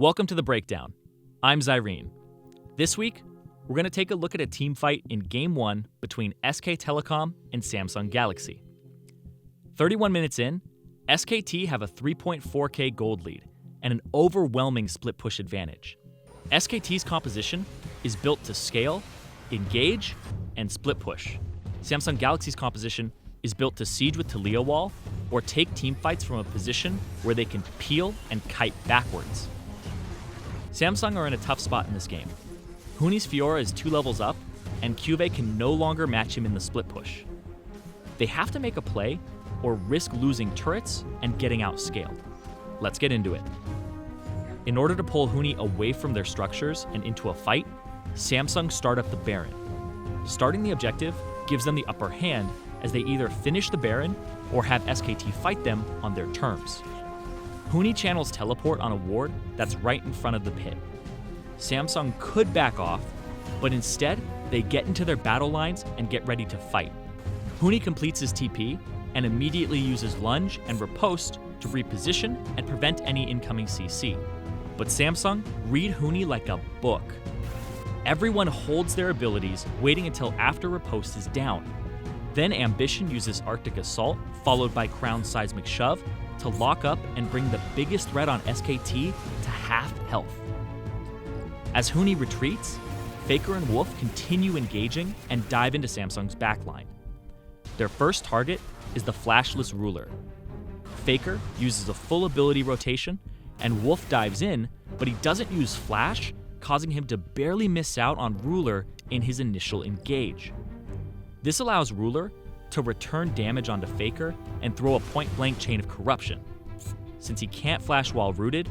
Welcome to The Breakdown. I'm Zirene. This week, we're going to take a look at a team fight in Game 1 between SK Telecom and Samsung Galaxy. 31 minutes in, SKT have a 3.4k gold lead and an overwhelming split push advantage. SKT's composition is built to scale, engage, and split push. Samsung Galaxy's composition is built to siege with Taliyah wall or take team fights from a position where they can peel and kite backwards. Samsung are in a tough spot in this game. Huni's Fiora is 2 levels up, and Cuvee can no longer match him in the split push. They have to make a play or risk losing turrets and getting outscaled. Let's get into it. In order to pull Huni away from their structures and into a fight, Samsung start up the Baron. Starting the objective gives them the upper hand as they either finish the Baron or have SKT fight them on their terms. Huni channels teleport on a ward that's right in front of the pit. Samsung could back off, but instead, they get into their battle lines and get ready to fight. Huni completes his TP and immediately uses lunge and riposte to reposition and prevent any incoming CC. But Samsung read Huni like a book. Everyone holds their abilities, waiting until after riposte is down. Then Ambition uses Arctic Assault, followed by Crown Seismic Shove, to lock up and bring the biggest threat on SKT to half health. As Huni retreats, Faker and Wolf continue engaging and dive into Samsung's backline. Their first target is the flashless Ruler. Faker uses a full ability rotation, and Wolf dives in, but he doesn't use Flash, causing him to barely miss out on Ruler in his initial engage. This allows Ruler to return damage onto Faker and throw a point-blank chain of corruption. Since he can't flash while rooted,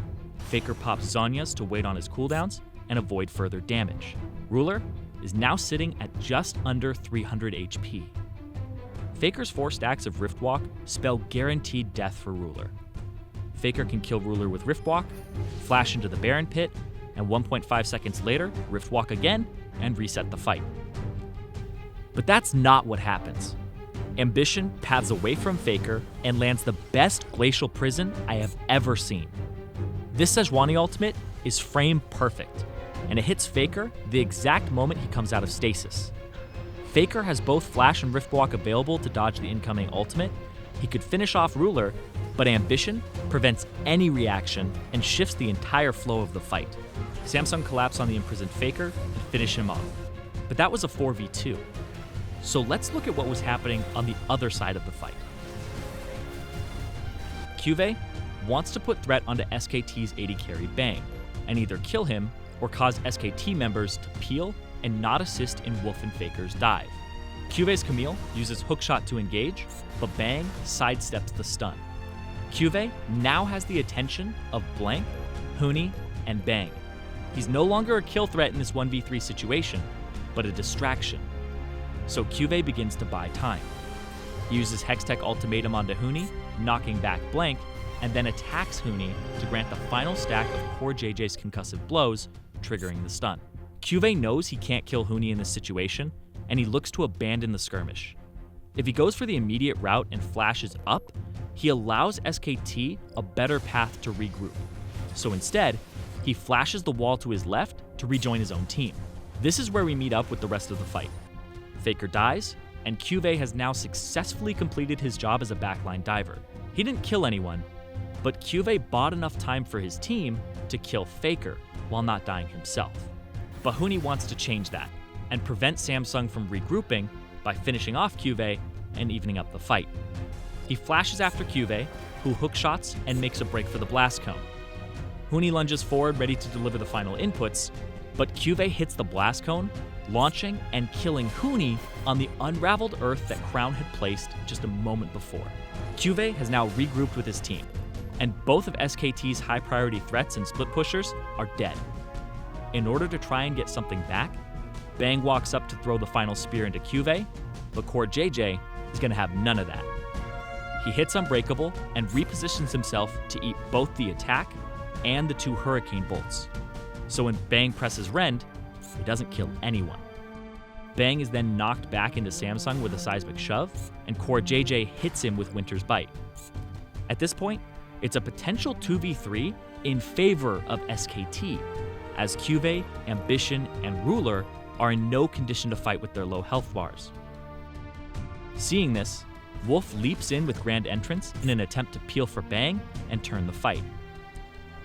Faker pops Zhonya's to wait on his cooldowns and avoid further damage. Ruler is now sitting at just under 300 HP. Faker's 4 stacks of Riftwalk spell guaranteed death for Ruler. Faker can kill Ruler with Riftwalk, flash into the Baron pit, and 1.5 seconds later, Riftwalk again and reset the fight. But that's not what happens. Ambition paths away from Faker and lands the best Glacial Prison I have ever seen. This Sejuani ultimate is frame perfect, and it hits Faker the exact moment he comes out of stasis. Faker has both Flash and Riftwalk available to dodge the incoming ultimate. He could finish off Ruler, but Ambition prevents any reaction and shifts the entire flow of the fight. Samsung collapse on the imprisoned Faker and finish him off. But that was a 4v2. So let's look at what was happening on the other side of the fight. Cuvee wants to put threat onto SKT's AD carry Bang, and either kill him or cause SKT members to peel and not assist in Wolf and Faker's dive. Cuvee's Camille uses hookshot to engage, but Bang sidesteps the stun. Cuvee now has the attention of Blank, Huni, and Bang. He's no longer a kill threat in this 1v3 situation, but a distraction. So Cuvee begins to buy time. He uses Hextech Ultimatum onto Huni, knocking back Blank, and then attacks Huni to grant the final stack of Core JJ's concussive blows, triggering the stun. Cuvee knows he can't kill Huni in this situation, and he looks to abandon the skirmish. If he goes for the immediate route and flashes up, he allows SKT a better path to regroup. So instead, he flashes the wall to his left to rejoin his own team. This is where we meet up with the rest of the fight. Faker dies, and Cuvee has now successfully completed his job as a backline diver. He didn't kill anyone, but Cuvee bought enough time for his team to kill Faker while not dying himself. But Huni wants to change that and prevent Samsung from regrouping by finishing off Cuvee and evening up the fight. He flashes after Cuvee, who hookshots and makes a break for the blast cone. Huni lunges forward ready to deliver the final inputs, but Cuvee hits the blast cone, launching and killing Huni on the unraveled earth that Crown had placed just a moment before. Cuvee has now regrouped with his team, and both of SKT's high priority threats and split pushers are dead. In order to try and get something back, Bang walks up to throw the final spear into Cuvee, but Core JJ is going to have none of that. He hits Unbreakable and repositions himself to eat both the attack and the 2 Hurricane bolts. So when Bang presses Rend, he doesn't kill anyone. Bang is then knocked back into Samsung with a seismic shove, and Core JJ hits him with Winter's Bite. At this point, It's a potential 2v3 in favor of SKT, as Cuvée, Ambition, and Ruler are in no condition to fight with their low health bars. Seeing this, Wolf leaps in with Grand Entrance in an attempt to peel for Bang and turn the fight.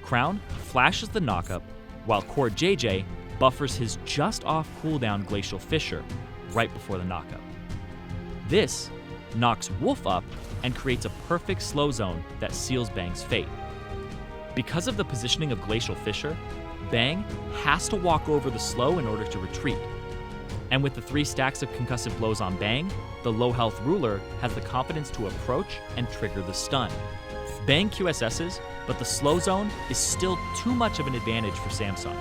Crown flashes the knockup, while Core JJ buffers his just off cooldown Glacial Fissure right before the knockup. This knocks Wolf up and creates a perfect slow zone that seals Bang's fate. Because of the positioning of Glacial Fissure, Bang has to walk over the slow in order to retreat. And with the 3 stacks of concussive blows on Bang, the low health Ruler has the confidence to approach and trigger the stun. Bang QSS's, but the slow zone is still too much of an advantage for Samsung,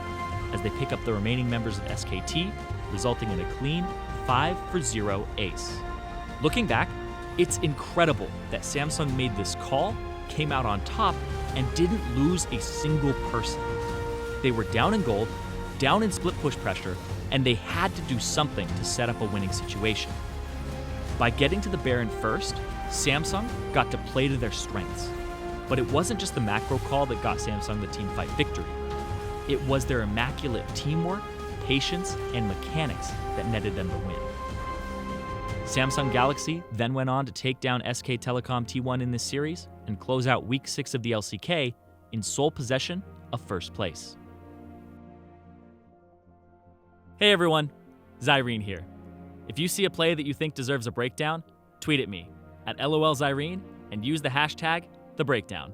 as they pick up the remaining members of SKT, resulting in a clean 5-for-0 ace. Looking back, it's incredible that Samsung made this call, came out on top, and didn't lose a single person. They were down in gold, down in split push pressure, and they had to do something to set up a winning situation. By getting to the Baron first, Samsung got to play to their strengths. But it wasn't just the macro call that got Samsung the teamfight victory. It was their immaculate teamwork, patience, and mechanics that netted them the win. Samsung Galaxy then went on to take down SK Telecom T1 in this series and close out Week 6 of the LCK in sole possession of first place. Hey everyone, Zirene here. If you see a play that you think deserves a breakdown, tweet at me at LOLZirene and use the hashtag #TheBreakdown.